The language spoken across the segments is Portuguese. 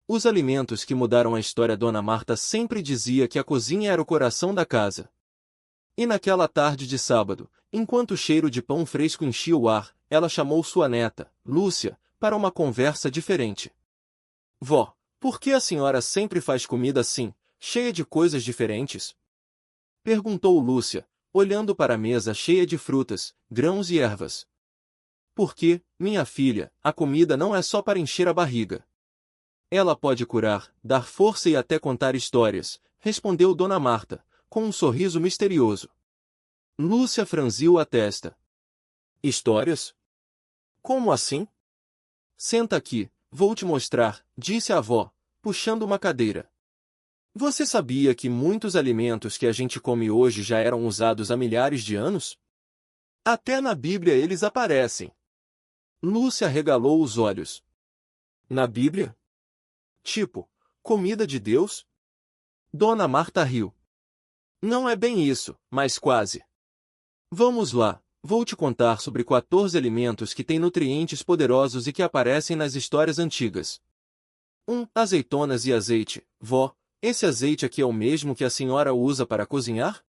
Os alimentos que mudaram a história. Dona Marta sempre dizia que a cozinha era o coração da casa. E naquela tarde de sábado, enquanto o cheiro de pão fresco enchia o ar, ela chamou sua neta, Lúcia, para uma conversa diferente. Vó, por que a senhora sempre faz comida assim, cheia de coisas diferentes? Perguntou Lúcia, olhando para a mesa cheia de frutas, grãos e ervas. Porque, minha filha, a comida não é só para encher a barriga. Ela pode curar, dar força e até contar histórias, respondeu Dona Marta, com um sorriso misterioso. Lúcia franziu a testa. Histórias? Como assim? Senta aqui, vou te mostrar, disse a avó, puxando uma cadeira. Você sabia que muitos alimentos que a gente come hoje já eram usados há milhares de anos? Até na Bíblia eles aparecem. Lúcia arregalou os olhos. Na Bíblia? Tipo, comida de Deus? Dona Marta riu. Não é bem isso, mas quase. Vamos lá, vou te contar sobre 14 alimentos que têm nutrientes poderosos e que aparecem nas histórias antigas. 1. Azeitonas e azeite. Vó, esse azeite aqui é o mesmo que a senhora usa para cozinhar?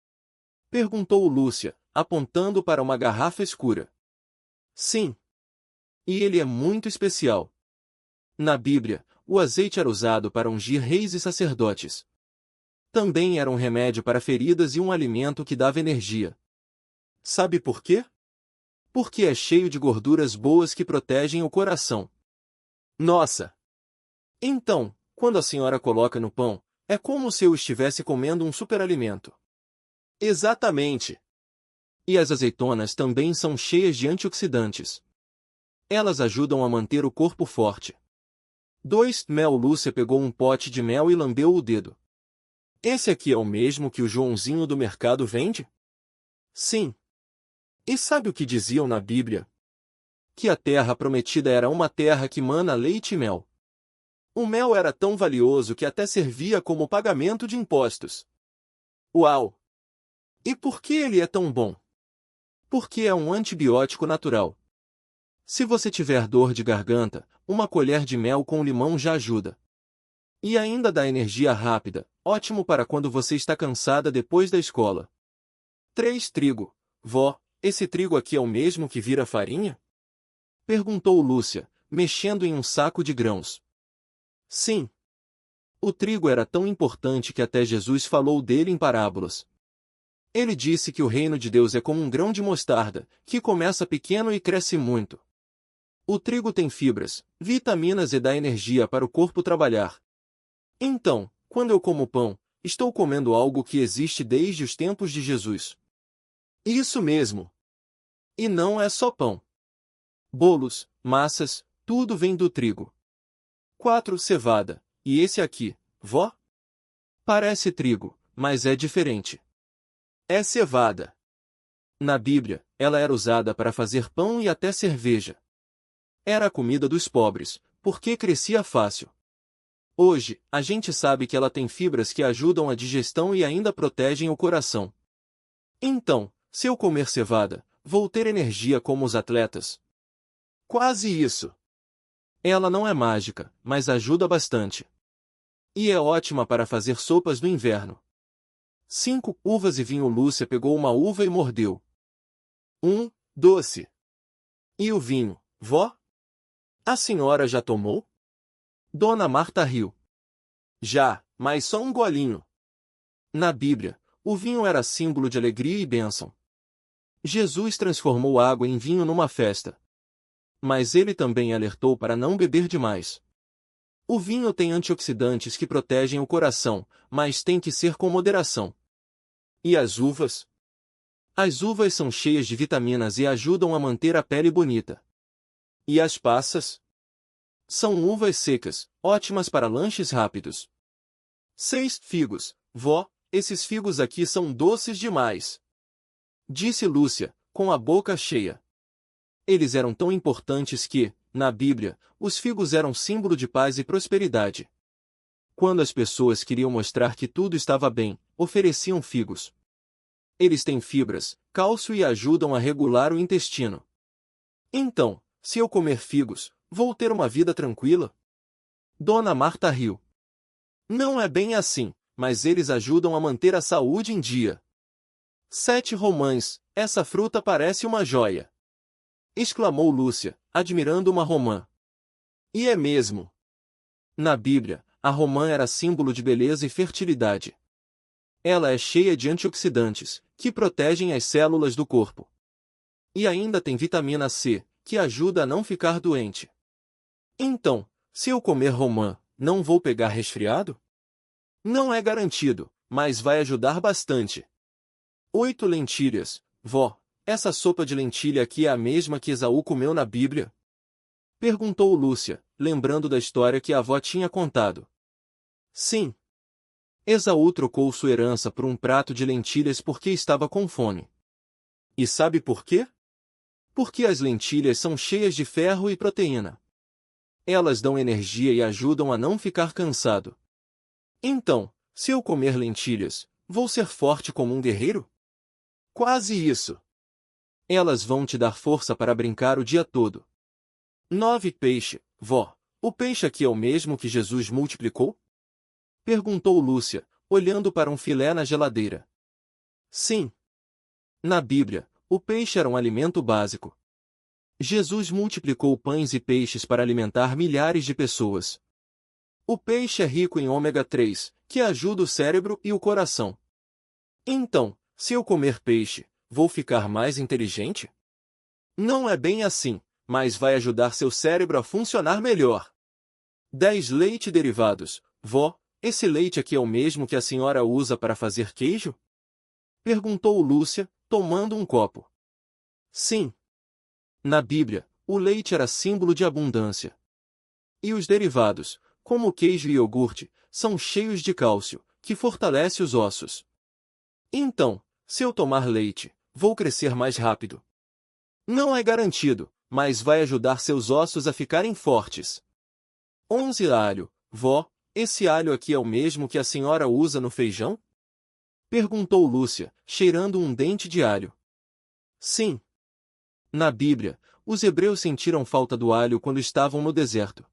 Perguntou Lúcia, apontando para uma garrafa escura. Sim. E ele é muito especial. Na Bíblia, o azeite era usado para ungir reis e sacerdotes. Também era um remédio para feridas e um alimento que dava energia. Sabe por quê? Porque é cheio de gorduras boas que protegem o coração. Nossa! Então, quando a senhora coloca no pão, é como se eu estivesse comendo um superalimento. Exatamente! E as azeitonas também são cheias de antioxidantes. Elas ajudam a manter o corpo forte. 2. Mel. Lúcia pegou um pote de mel e lambeu o dedo. Esse aqui é o mesmo que o Joãozinho do mercado vende? Sim. E sabe o que diziam na Bíblia? Que a terra prometida era uma terra que mana leite e mel. O mel era tão valioso que até servia como pagamento de impostos. Uau! E por que ele é tão bom? Porque é um antibiótico natural. Se você tiver dor de garganta, uma colher de mel com limão já ajuda. E ainda dá energia rápida, ótimo para quando você está cansada depois da escola. 3. Trigo. Vó, esse trigo aqui é o mesmo que vira farinha? Perguntou Lúcia, mexendo em um saco de grãos. Sim. O trigo era tão importante que até Jesus falou dele em parábolas. Ele disse que o reino de Deus é como um grão de mostarda, que começa pequeno e cresce muito. O trigo tem fibras, vitaminas e dá energia para o corpo trabalhar. Então, quando eu como pão, estou comendo algo que existe desde os tempos de Jesus. Isso mesmo! E não é só pão. Bolos, massas, tudo vem do trigo. 4. Cevada. E esse aqui, vó? Parece trigo, mas é diferente. É cevada. Na Bíblia, ela era usada para fazer pão e até cerveja. Era a comida dos pobres, porque crescia fácil. Hoje, a gente sabe que ela tem fibras que ajudam a digestão e ainda protegem o coração. Então, se eu comer cevada, vou ter energia como os atletas? Quase isso. Ela não é mágica, mas ajuda bastante. E é ótima para fazer sopas no inverno. 5. Uvas e vinho. Lúcia pegou uma uva e mordeu. Doce. E o vinho, vó? A senhora já tomou? Dona Marta riu. Já, mas só um golinho. Na Bíblia, o vinho era símbolo de alegria e bênção. Jesus transformou água em vinho numa festa. Mas ele também alertou para não beber demais. O vinho tem antioxidantes que protegem o coração, mas tem que ser com moderação. E as uvas? As uvas são cheias de vitaminas e ajudam a manter a pele bonita. E as passas? São uvas secas, ótimas para lanches rápidos. 6. Figos. Vó, esses figos aqui são doces demais. Disse Lúcia, com a boca cheia. Eles eram tão importantes que, na Bíblia, os figos eram símbolo de paz e prosperidade. Quando as pessoas queriam mostrar que tudo estava bem, ofereciam figos. Eles têm fibras, cálcio e ajudam a regular o intestino. Então, se eu comer figos, vou ter uma vida tranquila? Dona Marta riu. Não é bem assim, mas eles ajudam a manter a saúde em dia. 7 romãs, essa fruta parece uma joia! Exclamou Lúcia, admirando uma romã. E é mesmo. Na Bíblia, a romã era símbolo de beleza e fertilidade. Ela é cheia de antioxidantes, que protegem as células do corpo. E ainda tem vitamina C, que ajuda a não ficar doente. Então, se eu comer romã, não vou pegar resfriado? Não é garantido, mas vai ajudar bastante. 8 lentilhas, vó, essa sopa de lentilha aqui é a mesma que Esaú comeu na Bíblia? Perguntou Lúcia, lembrando da história que a avó tinha contado. Sim. Esaú trocou sua herança por um prato de lentilhas porque estava com fome. E sabe por quê? Porque as lentilhas são cheias de ferro e proteína. Elas dão energia e ajudam a não ficar cansado. Então, se eu comer lentilhas, vou ser forte como um guerreiro? Quase isso. Elas vão te dar força para brincar o dia todo. 9 peixe, vó. O peixe aqui é o mesmo que Jesus multiplicou? Perguntou Lúcia, olhando para um filé na geladeira. Sim. Na Bíblia, o peixe era um alimento básico. Jesus multiplicou pães e peixes para alimentar milhares de pessoas. O peixe é rico em ômega 3, que ajuda o cérebro e o coração. Então, se eu comer peixe, vou ficar mais inteligente? Não é bem assim, mas vai ajudar seu cérebro a funcionar melhor. 10 leite derivados. Vó, esse leite aqui é o mesmo que a senhora usa para fazer queijo? Perguntou Lúcia, tomando um copo. Sim. Na Bíblia, o leite era símbolo de abundância. E os derivados, como o queijo e iogurte, são cheios de cálcio, que fortalece os ossos. Então, se eu tomar leite, vou crescer mais rápido. Não é garantido, mas vai ajudar seus ossos a ficarem fortes. 11 alho. Vó, esse alho aqui é o mesmo que a senhora usa no feijão? Perguntou Lúcia, cheirando um dente de alho. Sim. Na Bíblia, os hebreus sentiram falta do alho quando estavam no deserto.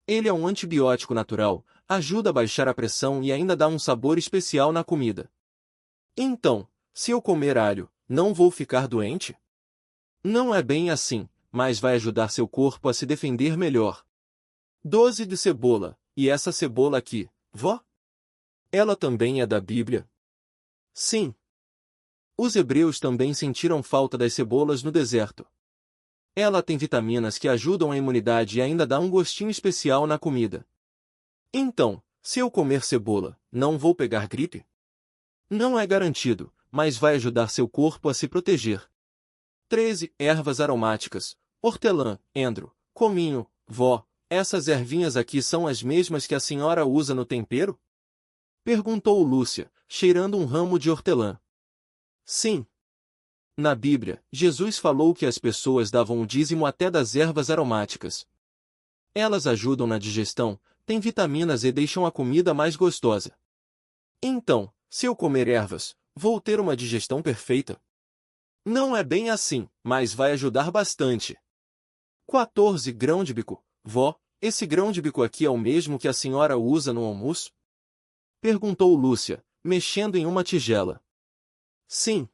Ele é um antibiótico natural, ajuda a baixar a pressão e ainda dá um sabor especial na comida. Então, se eu comer alho, não vou ficar doente? Não é bem assim, mas vai ajudar seu corpo a se defender melhor. 12 de cebola, e essa cebola aqui, vó? Ela também é da Bíblia? Sim. Os hebreus também sentiram falta das cebolas no deserto. Ela tem vitaminas que ajudam a imunidade e ainda dá um gostinho especial na comida. Então, se eu comer cebola, não vou pegar gripe? Não é garantido, mas vai ajudar seu corpo a se proteger. 13 ervas aromáticas. Hortelã, endro, cominho, vó, essas ervinhas aqui são as mesmas que a senhora usa no tempero? Perguntou Lúcia, cheirando um ramo de hortelã. Sim. Na Bíblia, Jesus falou que as pessoas davam o dízimo até das ervas aromáticas. Elas ajudam na digestão, têm vitaminas e deixam a comida mais gostosa. Então, se eu comer ervas, vou ter uma digestão perfeita? Não é bem assim, mas vai ajudar bastante. 14 grão de bico. Vó, esse grão de bico aqui é o mesmo que a senhora usa no almoço? Perguntou Lúcia, mexendo em uma tigela. Sim.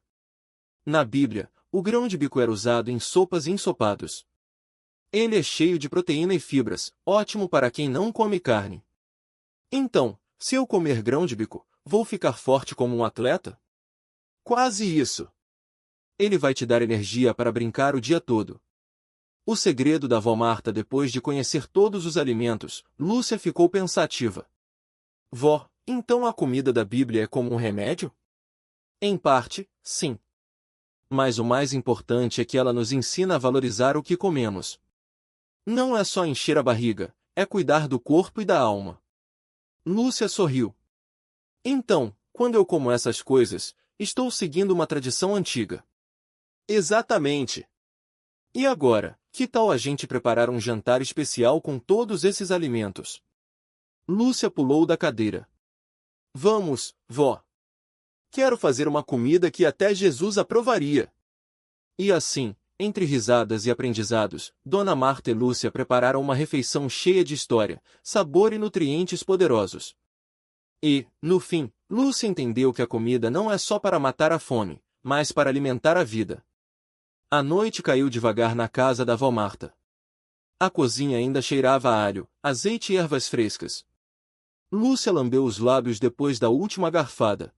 Na Bíblia, o grão de bico era usado em sopas e ensopados. Ele é cheio de proteína e fibras, ótimo para quem não come carne. Então, se eu comer grão de bico, vou ficar forte como um atleta? Quase isso. Ele vai te dar energia para brincar o dia todo. O segredo da avó Marta depois de conhecer todos os alimentos, Lúcia ficou pensativa. Vó, então a comida da Bíblia é como um remédio? Em parte, sim. Mas o mais importante é que ela nos ensina a valorizar o que comemos. Não é só encher a barriga, é cuidar do corpo e da alma. Lúcia sorriu. Então, quando eu como essas coisas, estou seguindo uma tradição antiga. Exatamente. E agora, que tal a gente preparar um jantar especial com todos esses alimentos? Lúcia pulou da cadeira. Vamos, vó. Quero fazer uma comida que até Jesus aprovaria. E assim, Entre risadas e aprendizados, Dona Marta e Lúcia prepararam uma refeição cheia de história, sabor e nutrientes poderosos. E, no fim, Lúcia entendeu que a comida não é só para matar a fome, mas para alimentar a vida. A noite caiu devagar na casa da avó Marta. A cozinha ainda cheirava a alho, azeite e ervas frescas. Lúcia lambeu os lábios depois da última garfada.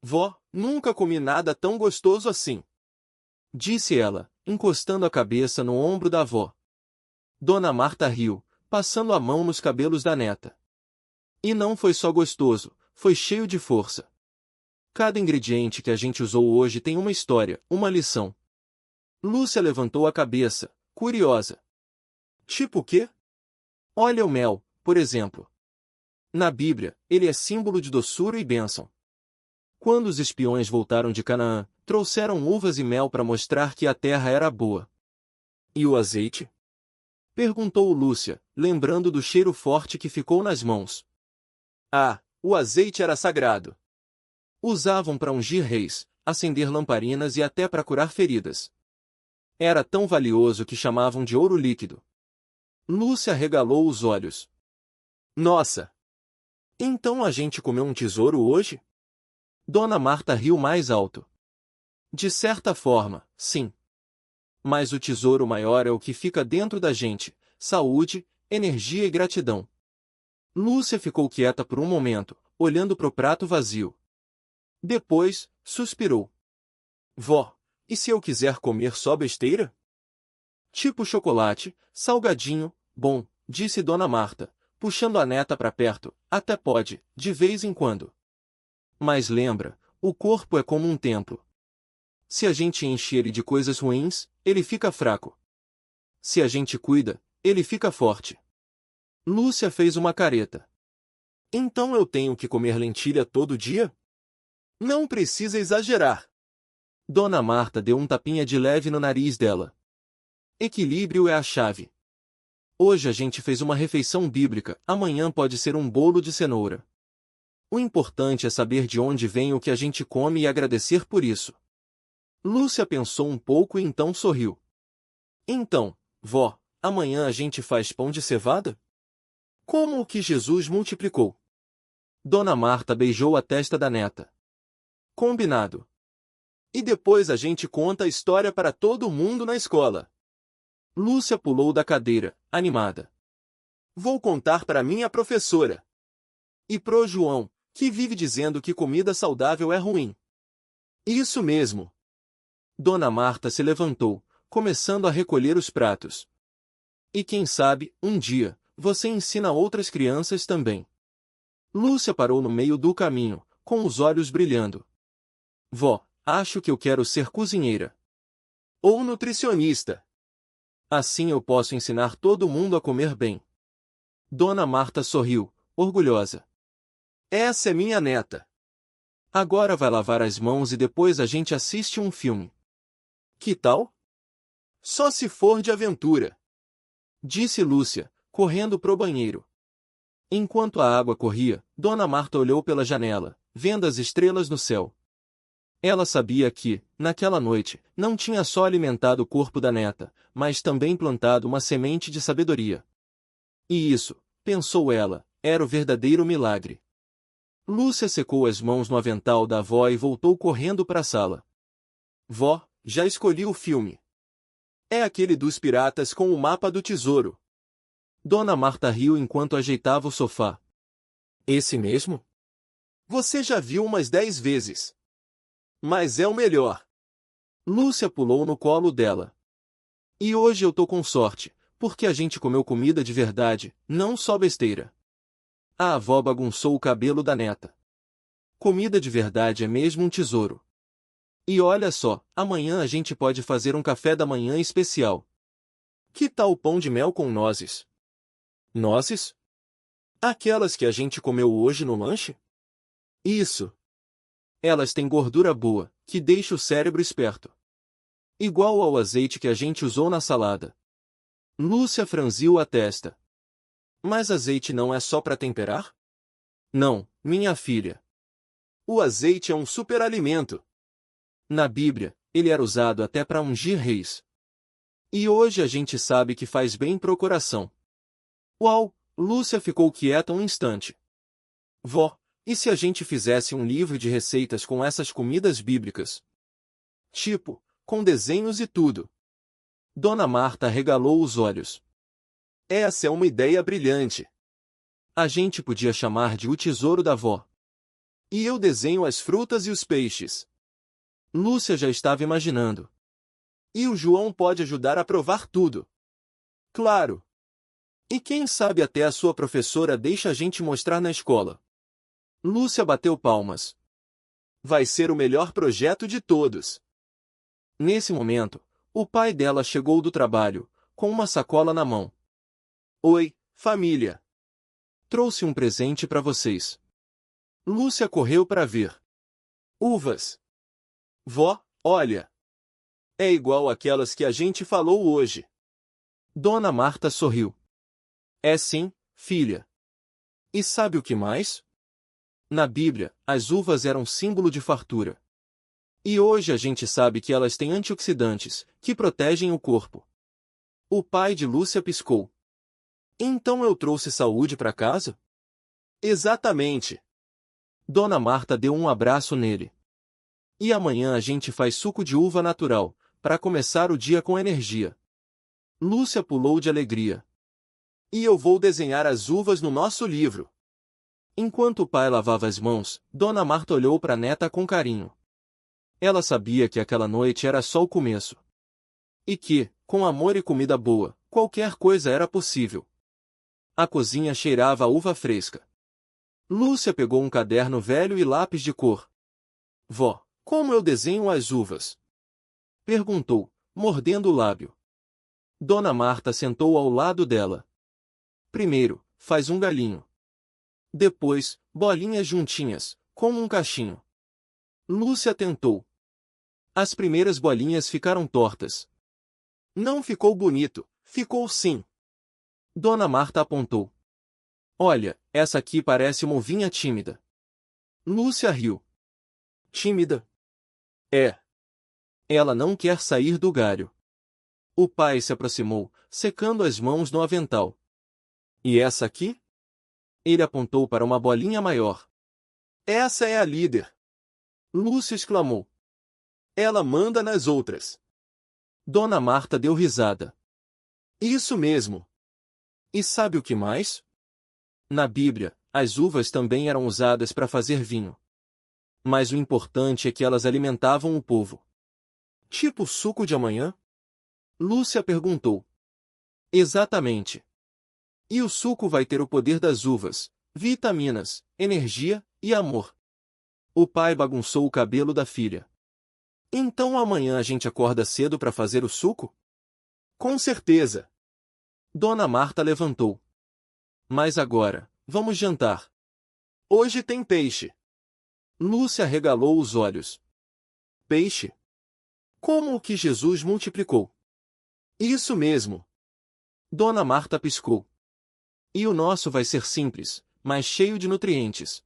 Vó, nunca comi nada tão gostoso assim, disse ela, encostando a cabeça no ombro da avó. Dona Marta riu, passando a mão nos cabelos da neta. E não foi só gostoso, foi cheio de força. Cada ingrediente que a gente usou hoje tem uma história, uma lição. Lúcia levantou a cabeça, curiosa. Tipo o quê? Olha o mel, por exemplo. Na Bíblia, ele é símbolo de doçura e bênção. Quando os espiões voltaram de Canaã, trouxeram uvas e mel para mostrar que a terra era boa. E o azeite? Perguntou Lúcia, lembrando do cheiro forte que ficou nas mãos. Ah, o azeite era sagrado. Usavam para ungir reis, acender lamparinas e até para curar feridas. Era tão valioso que chamavam de ouro líquido. Lúcia regalou os olhos. Nossa! Então a gente comeu um tesouro hoje? Dona Marta riu mais alto. De certa forma, sim. Mas o tesouro maior é o que fica dentro da gente: saúde, energia e gratidão. Lúcia ficou quieta por um momento, olhando para o prato vazio. Depois, suspirou. Vó, e se eu quiser comer só besteira? Tipo chocolate, salgadinho, bom, disse Dona Marta, puxando a neta para perto. Até pode, de vez em quando. Mas lembra, o corpo é como um templo. Se a gente enche ele de coisas ruins, ele fica fraco. Se a gente cuida, ele fica forte. Lúcia fez uma careta. Então eu tenho que comer lentilha todo dia? Não precisa exagerar. Dona Marta deu um tapinha de leve no nariz dela. Equilíbrio é a chave. Hoje a gente fez uma refeição bíblica, amanhã pode ser um bolo de cenoura. O importante é saber de onde vem o que a gente come e agradecer por isso. Lúcia pensou um pouco e então sorriu. Então, vó, amanhã a gente faz pão de cevada? Como o que Jesus multiplicou? Dona Marta beijou a testa da neta. Combinado. E depois a gente conta a história para todo mundo na escola. Lúcia pulou da cadeira, animada. Vou contar para minha professora. E pro João, que vive dizendo que comida saudável é ruim. Isso mesmo. Dona Marta se levantou, começando a recolher os pratos. E quem sabe, um dia, você ensina outras crianças também. Lúcia parou no meio do caminho, com os olhos brilhando. Vó, acho que eu quero ser cozinheira. Ou nutricionista. Assim eu posso ensinar todo mundo a comer bem. Dona Marta sorriu, orgulhosa. Essa é minha neta. Agora vai lavar as mãos e depois a gente assiste um filme. Que tal? Só se for de aventura, disse Lúcia, correndo pro banheiro. Enquanto a água corria, Dona Marta olhou pela janela, vendo as estrelas no céu. Ela sabia que, naquela noite, não tinha só alimentado o corpo da neta, mas também plantado uma semente de sabedoria. E isso, pensou ela, era o verdadeiro milagre. Lúcia secou as mãos no avental da avó e voltou correndo para a sala. Vó, já escolhi o filme. É aquele dos piratas com o mapa do tesouro. Dona Marta riu enquanto ajeitava o sofá. Esse mesmo? Você já viu umas 10 vezes. Mas é o melhor. Lúcia pulou no colo dela. E hoje eu tô com sorte, porque a gente comeu comida de verdade, não só besteira. A avó bagunçou o cabelo da neta. Comida de verdade é mesmo um tesouro. E olha só, amanhã a gente pode fazer um café da manhã especial. Que tal o pão de mel com nozes? Nozes? Aquelas que a gente comeu hoje no lanche? Isso. Elas têm gordura boa, que deixa o cérebro esperto. Igual ao azeite que a gente usou na salada. Lúcia franziu a testa. Mas azeite não é só para temperar? Não, minha filha. O azeite é um superalimento. Na Bíblia, ele era usado até para ungir reis. E hoje a gente sabe que faz bem pro coração. Uau! Lúcia ficou quieta um instante. Vó, e se a gente fizesse um livro de receitas com essas comidas bíblicas? Tipo, com desenhos e tudo. Dona Marta regalou os olhos. Essa é uma ideia brilhante. A gente podia chamar de O Tesouro da Vó. E eu desenho as frutas e os peixes. Lúcia já estava imaginando. E o João pode ajudar a provar tudo. Claro. E quem sabe até a sua professora deixa a gente mostrar na escola. Lúcia bateu palmas. Vai ser o melhor projeto de todos. Nesse momento, o pai dela chegou do trabalho, com uma sacola na mão. Oi, família. Trouxe um presente para vocês. Lúcia correu para ver. Uvas. Vó, olha. É igual àquelas que a gente falou hoje. Dona Marta sorriu. É sim, filha. E sabe o que mais? Na Bíblia, as uvas eram símbolo de fartura. E hoje a gente sabe que elas têm antioxidantes, que protegem o corpo. O pai de Lúcia piscou. Então eu trouxe saúde para casa? Exatamente. Dona Marta deu um abraço nele. E amanhã a gente faz suco de uva natural, para começar o dia com energia. Lúcia pulou de alegria. E eu vou desenhar as uvas no nosso livro. Enquanto o pai lavava as mãos, Dona Marta olhou para a neta com carinho. Ela sabia que aquela noite era só o começo. E que, com amor e comida boa, qualquer coisa era possível. A cozinha cheirava a uva fresca. Lúcia pegou um caderno velho e lápis de cor. Vó, como eu desenho as uvas? Perguntou, mordendo o lábio. Dona Marta sentou ao lado dela. Primeiro, faz um galinho. Depois, bolinhas juntinhas, como um cachinho. Lúcia tentou. As primeiras bolinhas ficaram tortas. Não ficou bonito, ficou sim. Dona Marta apontou. Olha, essa aqui parece uma ovinha tímida. Lúcia riu. Tímida? É. Ela não quer sair do galho. O pai se aproximou, secando as mãos no avental. E essa aqui? Ele apontou para uma bolinha maior. Essa é a líder. Lúcia exclamou. Ela manda nas outras. Dona Marta deu risada. Isso mesmo. E sabe o que mais? Na Bíblia, as uvas também eram usadas para fazer vinho. Mas o importante é que elas alimentavam o povo. Tipo o suco de amanhã? Lúcia perguntou. Exatamente. E o suco vai ter o poder das uvas, vitaminas, energia e amor. O pai bagunçou o cabelo da filha. Então amanhã a gente acorda cedo para fazer o suco? Com certeza. Dona Marta levantou. Mas agora, vamos jantar. Hoje tem peixe. Lúcia regalou os olhos. Peixe? Como o que Jesus multiplicou? Isso mesmo. Dona Marta piscou. E o nosso vai ser simples, mas cheio de nutrientes.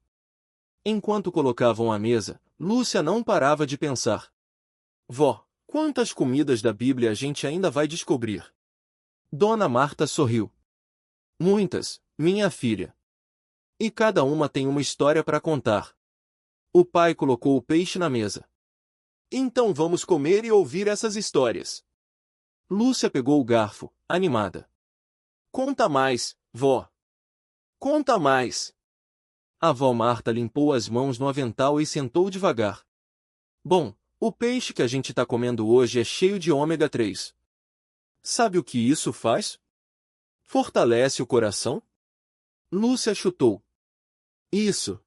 Enquanto colocavam à mesa, Lúcia não parava de pensar. Vó, quantas comidas da Bíblia a gente ainda vai descobrir? Dona Marta sorriu. Muitas, minha filha. E cada uma tem uma história para contar. O pai colocou o peixe na mesa. Então vamos comer e ouvir essas histórias. Lúcia pegou o garfo, animada. Conta mais, vó. Conta mais. A vó Marta limpou as mãos no avental e sentou devagar. Bom, o peixe que a gente está comendo hoje é cheio de ômega 3. Sabe o que isso faz? Fortalece o coração? Lúcia chutou. Isso.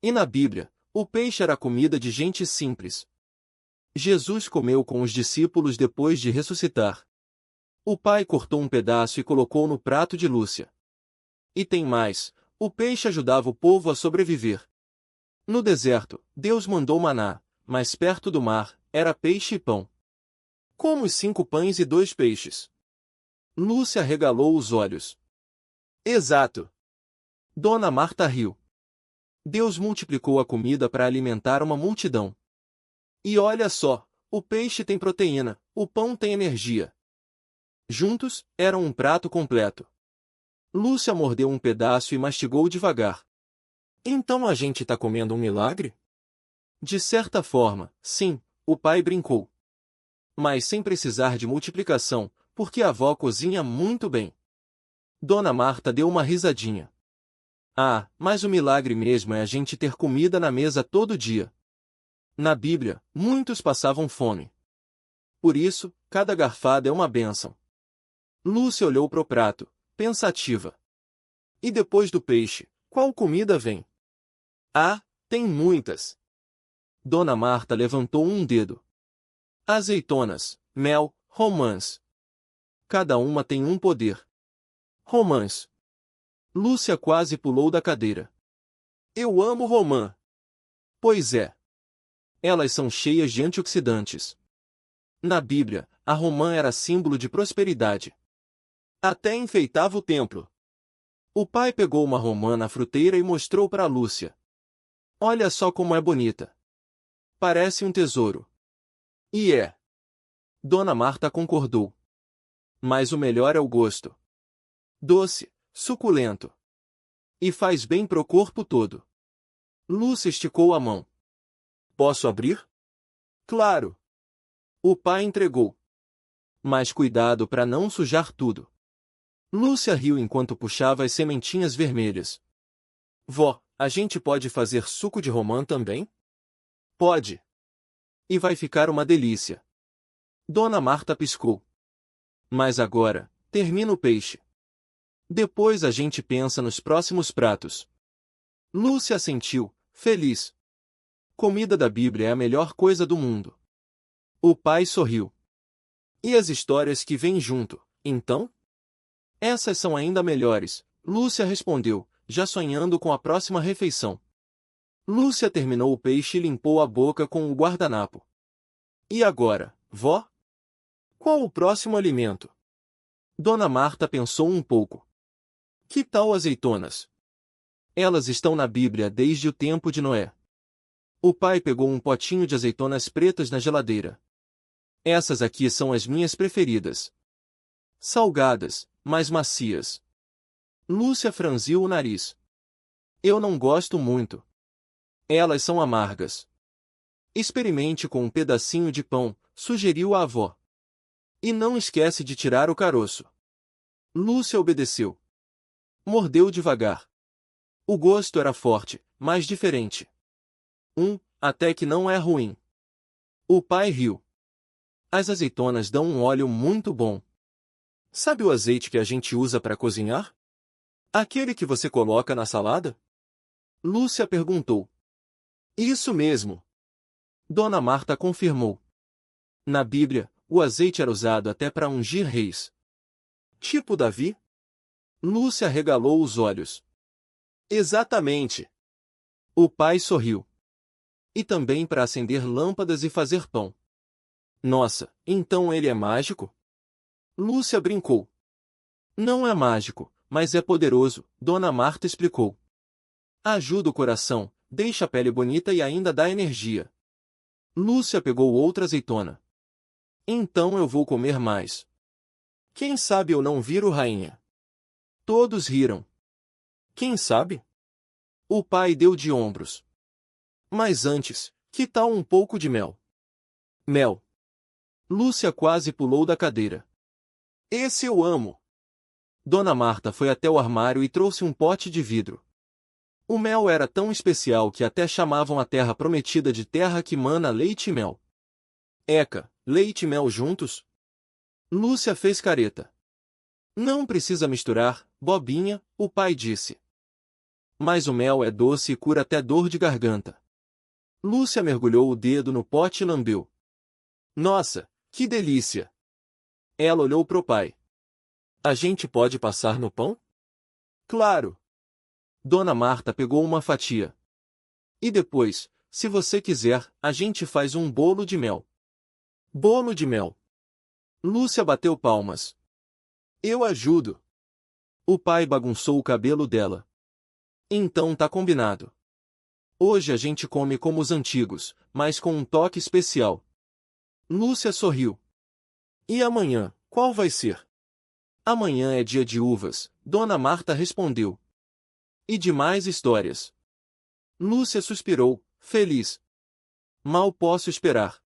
E na Bíblia, o peixe era comida de gente simples. Jesus comeu com os discípulos depois de ressuscitar. O pai cortou um pedaço e colocou no prato de Lúcia. E tem mais, o peixe ajudava o povo a sobreviver. No deserto, Deus mandou maná, mas perto do mar, era peixe e pão. Como os 5 pães e 2 peixes. Lúcia regalou os olhos. Exato. Dona Marta riu. Deus multiplicou a comida para alimentar uma multidão. E olha só, o peixe tem proteína, o pão tem energia. Juntos, eram um prato completo. Lúcia mordeu um pedaço e mastigou devagar. Então a gente tá comendo um milagre? De certa forma, sim, o pai brincou. Mas sem precisar de multiplicação, porque a avó cozinha muito bem. Dona Marta deu uma risadinha. Ah, mas o milagre mesmo é a gente ter comida na mesa todo dia. Na Bíblia, muitos passavam fome. Por isso, cada garfada é uma bênção. Lúcia olhou pro prato, pensativa. E depois do peixe, qual comida vem? Ah, tem muitas. Dona Marta levantou um dedo. Azeitonas, mel, romãs. Cada uma tem um poder. Romãs. Lúcia quase pulou da cadeira. Eu amo romã. Pois é. Elas são cheias de antioxidantes. Na Bíblia, a romã era símbolo de prosperidade. Até enfeitava o templo. O pai pegou uma romã na fruteira e mostrou para Lúcia. Olha só como é bonita. Parece um tesouro. E é. Dona Marta concordou. Mas o melhor é o gosto. Doce, suculento. E faz bem pro corpo todo. Lúcia esticou a mão. Posso abrir? Claro. O pai entregou. Mas cuidado para não sujar tudo. Lúcia riu enquanto puxava as sementinhas vermelhas. Vó, a gente pode fazer suco de romã também? Pode. E vai ficar uma delícia. Dona Marta piscou. Mas agora, termina o peixe. Depois a gente pensa nos próximos pratos. Lúcia assentiu, feliz. Comida da Bíblia é a melhor coisa do mundo. O pai sorriu. E as histórias que vêm junto, então? Essas são ainda melhores, Lúcia respondeu, já sonhando com a próxima refeição. Lúcia terminou o peixe e limpou a boca com o guardanapo. E agora, vó? Qual o próximo alimento? Dona Marta pensou um pouco. Que tal azeitonas? Elas estão na Bíblia desde o tempo de Noé. O pai pegou um potinho de azeitonas pretas na geladeira. Essas aqui são as minhas preferidas. Salgadas, mas macias. Lúcia franziu o nariz. Eu não gosto muito. Elas são amargas. Experimente com um pedacinho de pão, sugeriu a avó. E não esquece de tirar o caroço. Lúcia obedeceu. Mordeu devagar. O gosto era forte, mas diferente. Até que não é ruim. O pai riu. As azeitonas dão um óleo muito bom. Sabe o azeite que a gente usa para cozinhar? Aquele que você coloca na salada? Lúcia perguntou. Isso mesmo. Dona Marta confirmou. Na Bíblia, o azeite era usado até para ungir reis. Tipo Davi? Lúcia regalou os olhos. Exatamente. O pai sorriu. E também para acender lâmpadas e fazer pão. Nossa, então ele é mágico? Lúcia brincou. Não é mágico, mas é poderoso, Dona Marta explicou. Ajuda o coração, deixa a pele bonita e ainda dá energia. Lúcia pegou outra azeitona. Então eu vou comer mais. Quem sabe eu não viro rainha? Todos riram. Quem sabe? O pai deu de ombros. Mas antes, que tal um pouco de mel? Mel. Lúcia quase pulou da cadeira. Esse eu amo. Dona Marta foi até o armário e trouxe um pote de vidro. O mel era tão especial que até chamavam a terra prometida de terra que mana leite e mel. Eca, leite e mel juntos? Lúcia fez careta. Não precisa misturar, bobinha, o pai disse. Mas o mel é doce e cura até dor de garganta. Lúcia mergulhou o dedo no pote e lambeu. Nossa, que delícia! Ela olhou pro pai. A gente pode passar no pão? Claro! Dona Marta pegou uma fatia. E depois, se você quiser, a gente faz um bolo de mel. Bolo de mel. Lúcia bateu palmas. Eu ajudo. O pai bagunçou o cabelo dela. Então tá combinado. Hoje a gente come como os antigos, mas com um toque especial. Lúcia sorriu. E amanhã, qual vai ser? Amanhã é dia de uvas, Dona Marta respondeu. E de mais histórias. Lúcia suspirou, feliz. Mal posso esperar.